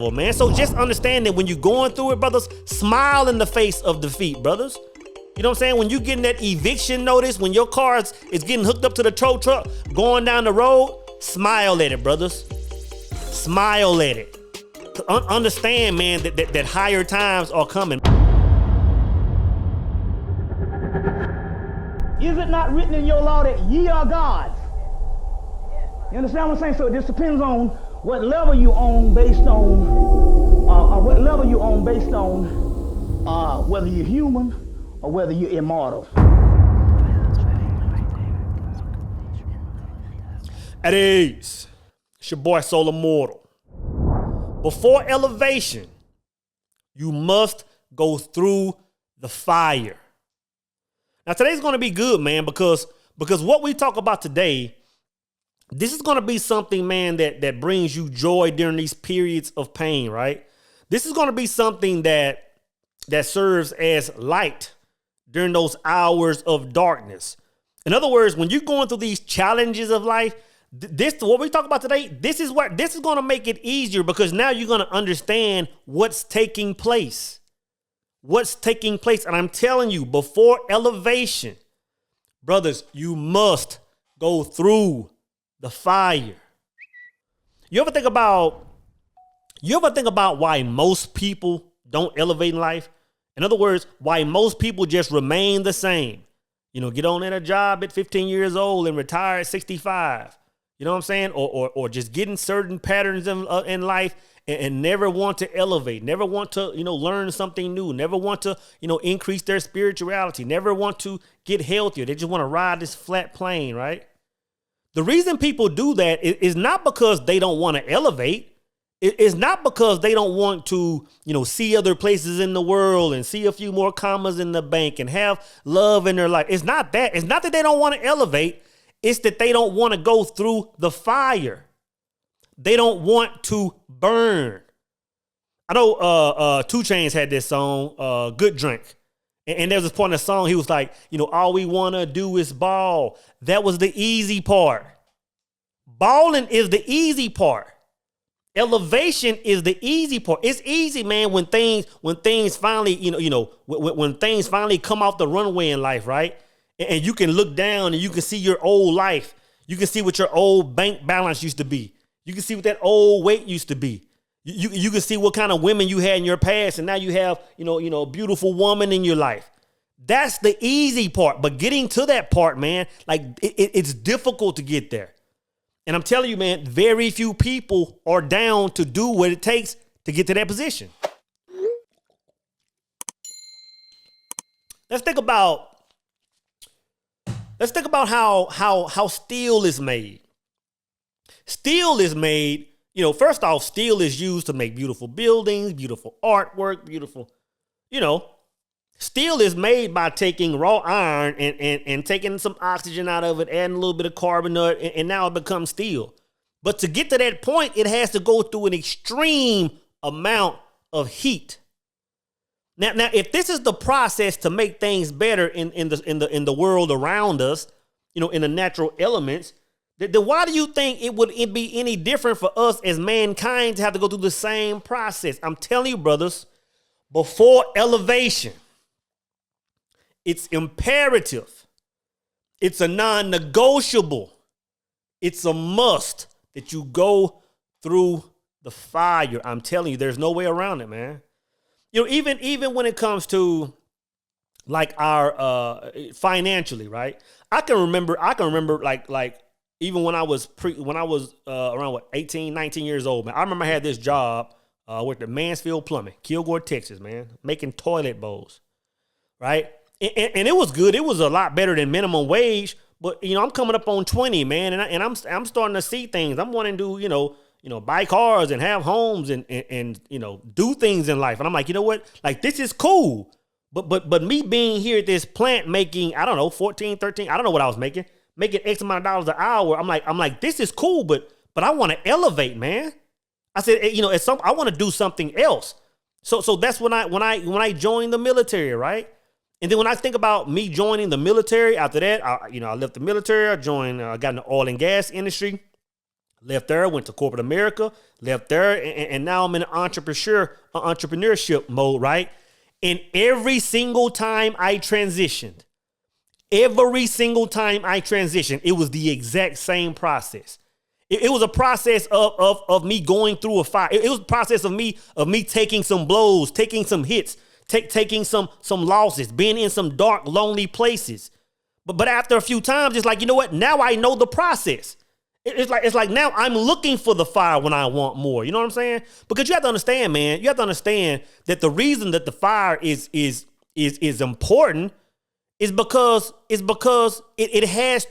Well, man, so just understand that when you're going through it, brothers, smile in the face of defeat, brothers. You know what I'm saying? When you getting that eviction notice, when your car is getting hooked up to the tow truck, going down the road, smile at it, brothers. Smile at it. Understand, man, that higher times are coming. Is it not written in your law that ye are gods? You understand what I'm saying? So it just depends on what level you on based on whether you're human or whether you're immortal. At ease. It's your boy Soul Immortal. Before elevation, you must go through the fire. Now today's going to be good, man, because what we talk about today, this is going to be something, man, that brings you joy during these periods of pain, right? This is going to be something that serves as light during those hours of darkness. In other words, when you're going through these challenges of life, what we talk about today, this is going to make it easier because now you're going to understand what's taking place. What's taking place. And I'm telling you, before elevation, brothers, you must go through the fire. You ever think about why most people don't elevate in life? In other words, why most people just remain the same. You know, get on at a job at 15 years old and retire at 65. You know what I'm saying? Or just getting certain patterns in life and never want to elevate, never want to, learn something new, never want to, increase their spirituality, never want to get healthier. They just want to ride this flat plane, right? The reason people do that is not because they don't want to elevate. It's not because they don't want to, see other places in the world and see a few more commas in the bank and have love in their life. It's not that. It's not that they don't want to elevate. It's that they don't want to go through the fire. They don't want to burn. I know 2 Chainz had this song, Good Drink. And there was this point in the song, he was like, all we want to do is ball. That was the easy part. Balling is the easy part. Elevation is the easy part. It's easy, man, when things finally, when things finally come off the runway in life, right? And you can look down and you can see your old life. You can see what your old bank balance used to be. You can see what that old weight used to be. You can see what kind of women you had in your past, and now you have, a beautiful woman in your life. That's the easy part. But getting to that part, man, like it's difficult to get there. And I'm telling you, man, very few people are down to do what it takes to get to that position. Let's think about how steel is made. Steel is made, first off, steel is used to make beautiful buildings, beautiful artwork, beautiful, steel is made by taking raw iron and taking some oxygen out of it, adding a little bit of carbon, and now it becomes steel. But to get to that point, it has to go through an extreme amount of heat. Now, if this is the process to make things better in the world around us, in the natural elements, then why do you think it would be any different for us as mankind to have to go through the same process? I'm telling you, brothers, before elevation, it's imperative. It's a non-negotiable. It's a must that you go through the fire. I'm telling you, there's no way around it, man. Even when it comes to like our financially, right? I can remember like even when I was around 18, 19 years old, man. I remember I had this job with the Mansfield Plumbing, Kilgore, Texas, man, making toilet bowls, right? And it was good. It was a lot better than minimum wage. But I'm coming up on 20, man, and I'm starting to see things. I'm wanting to buy cars and have homes and do things in life. And I'm like, you know what? Like, this is cool. But me being here at this plant making, I don't know, 14, 13, I don't know what I was making X amount of dollars an hour. I'm like, this is cool, but I want to elevate, man. I said, I want to do something else. So that's when I joined the military, right? And then when I think about me joining the military, after that, I left the military. I got in the oil and gas industry. Left there, went to corporate America, left there, and now I'm in an entrepreneurship mode, right? And every single time I transitioned, it was the exact same process. It was a process of me going through a fire. It was a process of me taking some blows, taking some hits, taking some losses, being in some dark, lonely places. But after a few times, it's like, you know what? Now I know the process. It's like now I'm looking for the fire when I want more. You know what I'm saying? Because you have to understand, man. You have to understand that the reason that the fire is important is because it has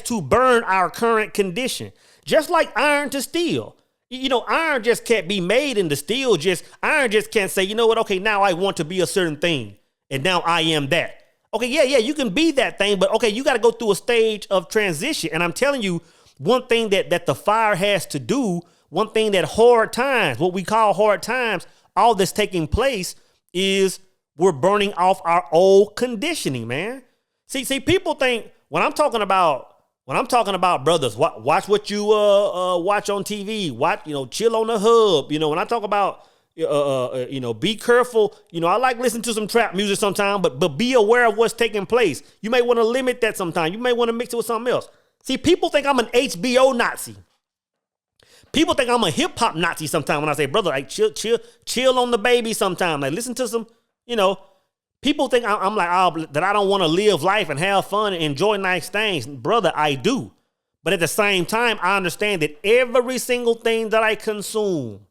to burn our current condition. Just like iron to steel. You know, iron just can't be made into steel. Iron just can't say, you know what? Okay, now I want to be a certain thing, and now I am that. Okay, yeah, you can be that thing, but okay, you got to go through a stage of transition. And I'm telling you, one thing that the fire has to do, one thing that hard times, what we call hard times, all that's taking place is we're burning off our old conditioning, man. See, people think when I'm talking about brothers, watch what you watch on TV, chill on the hub. You know, when I talk about be careful. You know, I like listening to some trap music sometimes, but be aware of what's taking place. You may want to limit that sometimes. You may want to mix it with something else. See, people think I'm an HBO Nazi. People think I'm a hip hop Nazi sometimes when I say, brother, like chill on the baby sometimes. Like listen to some, people think I'm like, that I don't want to live life and have fun and enjoy nice things. Brother, I do. But at the same time, I understand that every single thing that I consume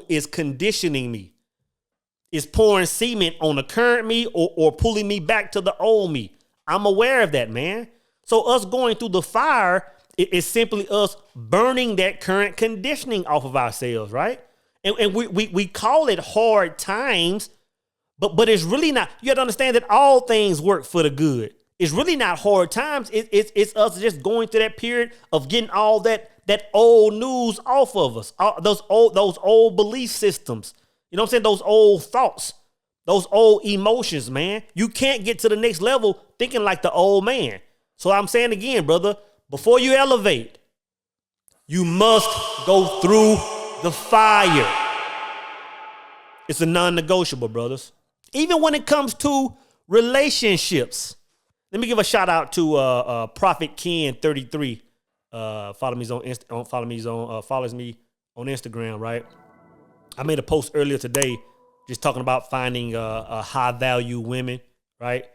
is conditioning me. Is pouring cement on the current me or pulling me back to the old me. I'm aware of that, man. So us going through the fire is simply us burning that current conditioning off of ourselves, right? And we call it hard times, but it's really not. You have to understand that all things work for the good. It's really not hard times. It's us just going through that period of getting all that old news off of us, those old belief systems. You know what I'm saying? Those old thoughts, those old emotions, man. You can't get to the next level thinking like the old man. So I'm saying again, brother, before you elevate, you must go through the fire. It's a non-negotiable, brothers. Even when it comes to relationships. Let me give a shout out to Prophet Ken 33. Follows me on Instagram, right? I made a post earlier today just talking about finding high value women, right?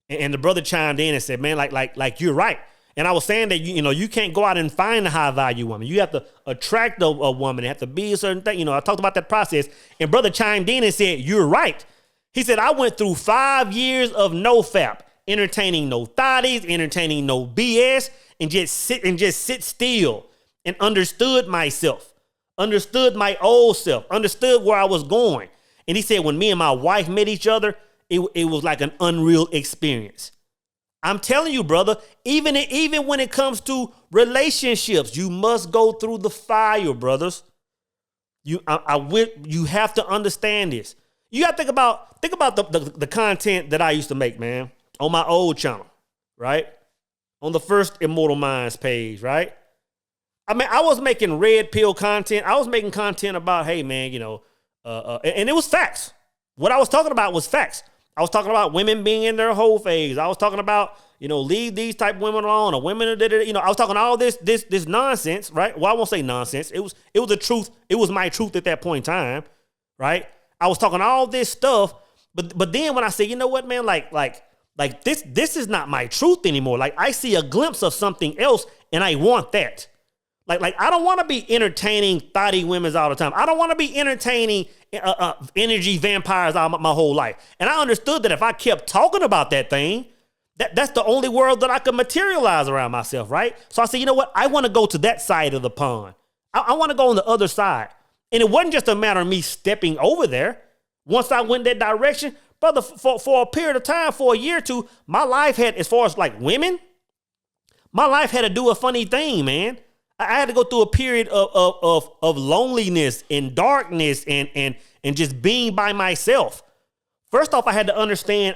And the brother chimed in and said, man, like you're right. And I was saying that you can't go out and find a high value woman. You have to attract a woman. It have to be a certain thing. I talked about that process. And brother chimed in and said, you're right. He said, I went through 5 years of no fap, entertaining no thotties, entertaining no BS, and just sit still and understood myself, understood my old self, understood where I was going. And he said, when me and my wife met each other, it was like an unreal experience. I'm telling you, brother, even when it comes to relationships, you must go through the fire, brothers. You have to understand this. You got to think about the content that I used to make, man, on my old channel, right? On the first Immortal Minds page, right? I mean, I was making red pill content. I was making content about, hey, man, and it was facts. What I was talking about was facts. I was talking about women being in their whole phase. I was talking about, leave these type of women alone, or women, I was talking all this nonsense, right? Well, I won't say nonsense. It was the truth. It was my truth at that point in time, right? I was talking all this stuff, but then when I say, you know what, man, like this is not my truth anymore. Like I see a glimpse of something else, and I want that. Like I don't want to be entertaining thotty women all the time. I don't want to be entertaining energy vampires all my whole life. And I understood that if I kept talking about that thing, that's the only world that I could materialize around myself, right? So I said, you know what? I want to go to that side of the pond. I want to go on the other side. And it wasn't just a matter of me stepping over there. Once I went that direction, brother, for a period of time, for a year or two, my life had, as far as like women, my life had to do a funny thing, man. I had to go through a period of loneliness and darkness and just being by myself. First off, I had to understand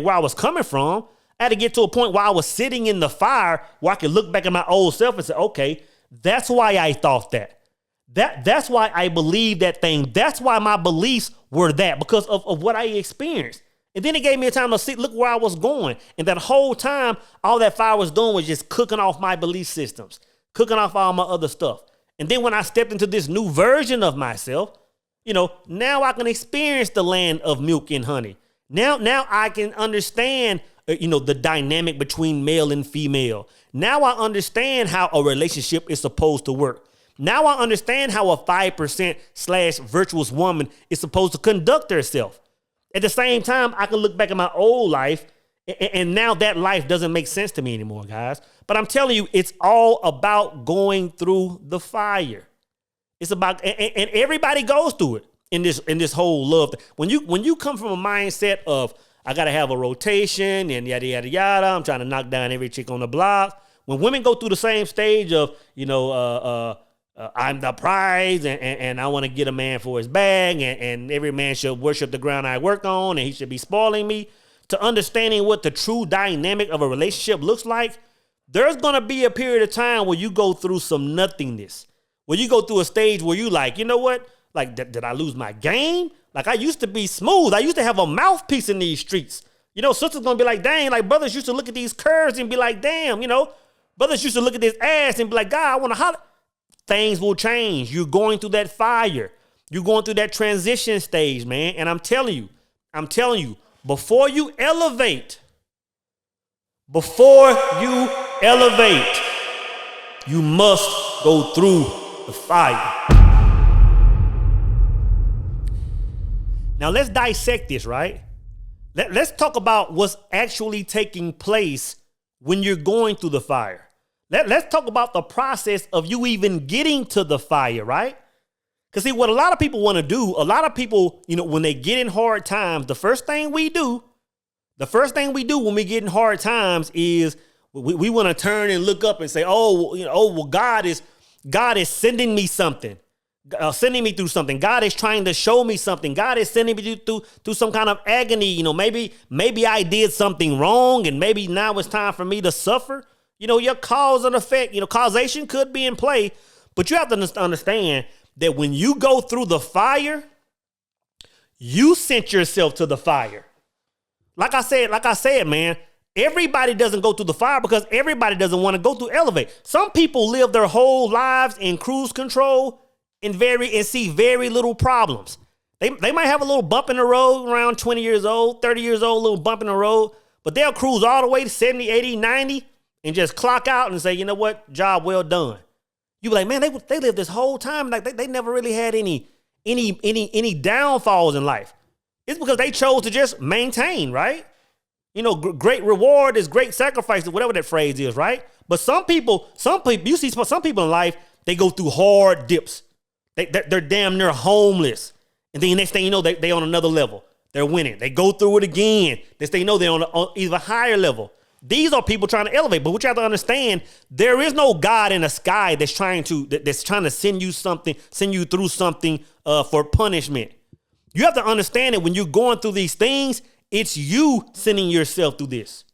where I was coming from. I had to get to a point where I was sitting in the fire where I could look back at my old self and say, okay, that's why I thought that. That's why I believed that thing. That's why my beliefs were that, because of what I experienced. And then it gave me a time to see, look where I was going. And that whole time, all that fire was doing was just cooking off my belief systems, cooking off all my other stuff. And then when I stepped into this new version of myself, now I can experience the land of milk and honey. Now I can understand, the dynamic between male and female. Now I understand how a relationship is supposed to work. Now I understand how a 5% / virtuous woman is supposed to conduct herself. At the same time, I can look back at my old life, and now that life doesn't make sense to me anymore, guys. But I'm telling you, it's all about going through the fire. It's about, and everybody goes through it in this whole love. When you come from a mindset of, I got to have a rotation and yada, yada, yada, I'm trying to knock down every chick on the block. When women go through the same stage of, I'm the prize and I want to get a man for his bag and every man should worship the ground I work on and he should be spoiling me, to understanding what the true dynamic of a relationship looks like, there's going to be a period of time where you go through some nothingness, where you go through a stage where you like, you know what? Like, did I lose my game? Like, I used to be smooth. I used to have a mouthpiece in these streets. Sisters going to be like, dang, like brothers used to look at these curves and be like, damn, brothers used to look at this ass and be like, God, I want to holler. Things will change. You're going through that fire. You're going through that transition stage, man. And I'm telling you, before you elevate, you must go through the fire. Now let's dissect this, right? Let's talk about what's actually taking place when you're going through the fire. Let's talk about the process of you even getting to the fire, right? Because see, what a lot of people want to do, a lot of people, when they get in hard times, the first thing we do when we get in hard times is we want to turn and look up and say, God is sending me something, sending me through something. God is trying to show me something. God is sending me through some kind of agony. Maybe I did something wrong and maybe now it's time for me to suffer. Your cause and effect, causation could be in play, but you have to understand that when you go through the fire, you sent yourself to the fire. Like I said, man, everybody doesn't go through the fire because everybody doesn't want to go through elevate. Some people live their whole lives in cruise control and see very little problems. They might have a little bump in the road around 20 years old, 30 years old, a little bump in the road, but they'll cruise all the way to 70, 80, 90 and just clock out and say, you know what, job well done. You be like, man, they lived this whole time like they never really had any downfalls in life. It's because they chose to just maintain, right? Great reward is great sacrifice, whatever that phrase is, right? But some people, you see some people in life, they go through hard dips. They're damn near homeless. And then the next thing you know, they on another level. They're winning. They go through it again. Next thing you know, they're on even higher level. These are people trying to elevate, but what you have to understand, there is no God in the sky that's trying to send you something, send you through something for punishment. You have to understand that when you're going through these things, it's you sending yourself through this.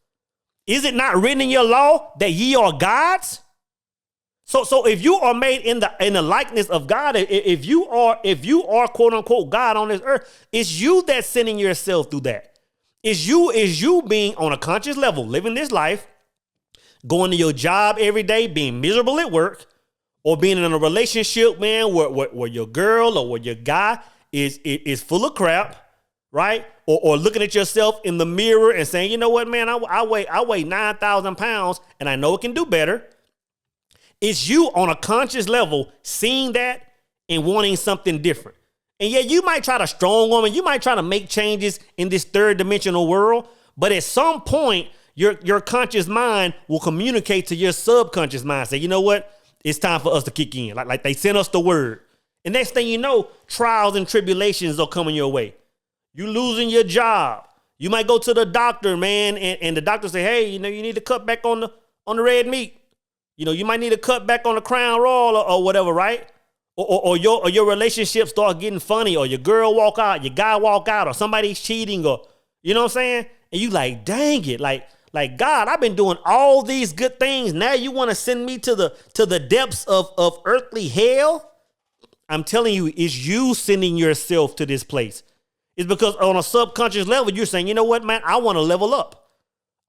Is it not written in your law that ye are gods? So if you are made in the likeness of God, if you are quote unquote God on this earth, it's you that's sending yourself through that. Is you being on a conscious level, living this life, going to your job every day, being miserable at work, or being in a relationship, man, where your girl or where your guy is full of crap, right? Or looking at yourself in the mirror and saying, you know what, man, I weigh 9,000 pounds and I know it can do better. It's you on a conscious level seeing that and wanting something different. And yeah, you might try to strong woman, you might try to make changes in this third dimensional world, but at some point, your conscious mind will communicate to your subconscious mind, say, you know what? It's time for us to kick in. Like they sent us the word. And next thing you know, trials and tribulations are coming your way. You losing your job. You might go to the doctor, man, and the doctor say, hey, you need to cut back on the red meat. You might need to cut back on the Crown Royal or whatever, right? Or your relationship start getting funny, or your girl walk out, your guy walk out, or somebody's cheating, or you know what I'm saying? And you like, dang it, like Like, God, I've been doing all these good things. Now you want to send me to the depths of earthly hell? I'm telling you, it's you sending yourself to this place. It's because on a subconscious level, you're saying, you know what, man, I want to level up.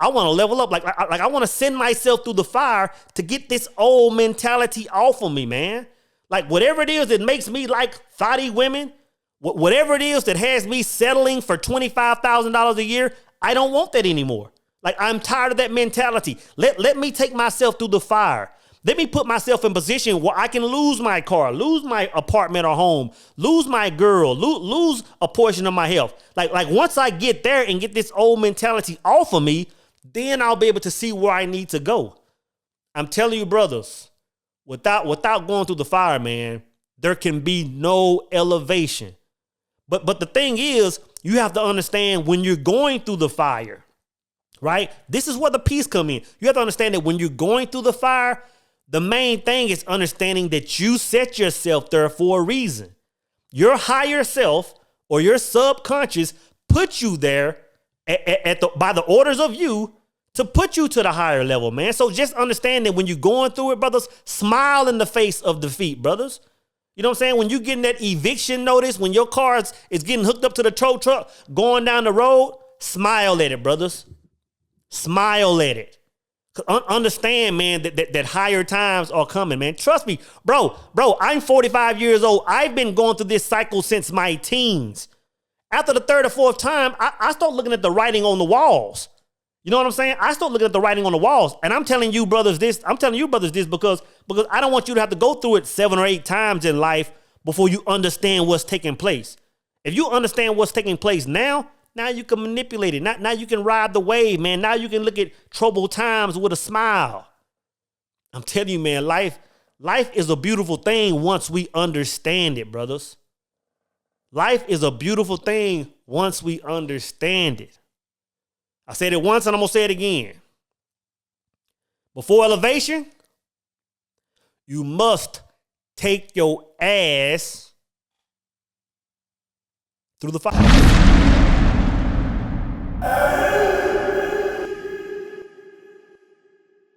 I want to level up. Like I want to send myself through the fire to get this old mentality off of me, man. Like whatever it is that makes me like thotty women, whatever it is that has me settling for $25,000 a year, I don't want that anymore. Like I'm tired of that mentality. Let me take myself through the fire. Let me put myself in position where I can lose my car, lose my apartment or home, lose my girl, lose a portion of my health. Like once I get there and get this old mentality off of me, then I'll be able to see where I need to go. I'm telling you, brothers, without going through the fire, man, there can be no elevation. But the thing is, you have to understand when you're going through the fire, right? This is where the peace come in. You have to understand that when you're going through the fire, the main thing is understanding that you set yourself there for a reason. Your higher self or your subconscious put you there by the orders of you to put you to the higher level, man. So just understand that when you're going through it, brothers, smile in the face of defeat, brothers. You know what I'm saying? When you're getting that eviction notice, when your car is getting hooked up to the tow truck going down the road, smile at it, brothers. Smile at it. Understand, man, that higher times are coming, man. Trust me, bro, I'm 45 years old. I've been going through this cycle since my teens. After the third or fourth time, I start looking at the writing on the walls. You know what I'm saying? I start looking at the writing on the walls. And I'm telling you brothers this because I don't want you to have to go through it 7 or 8 times in life before you understand what's taking place. If you understand what's taking place now you can manipulate it. Now you can ride the wave, man. Now you can look at troubled times with a smile. I'm telling you, man, life is a beautiful thing once we understand it, brothers. Life is a beautiful thing once we understand it. I said it once and I'm going to say it again. Before elevation, you must take your ass through the fire.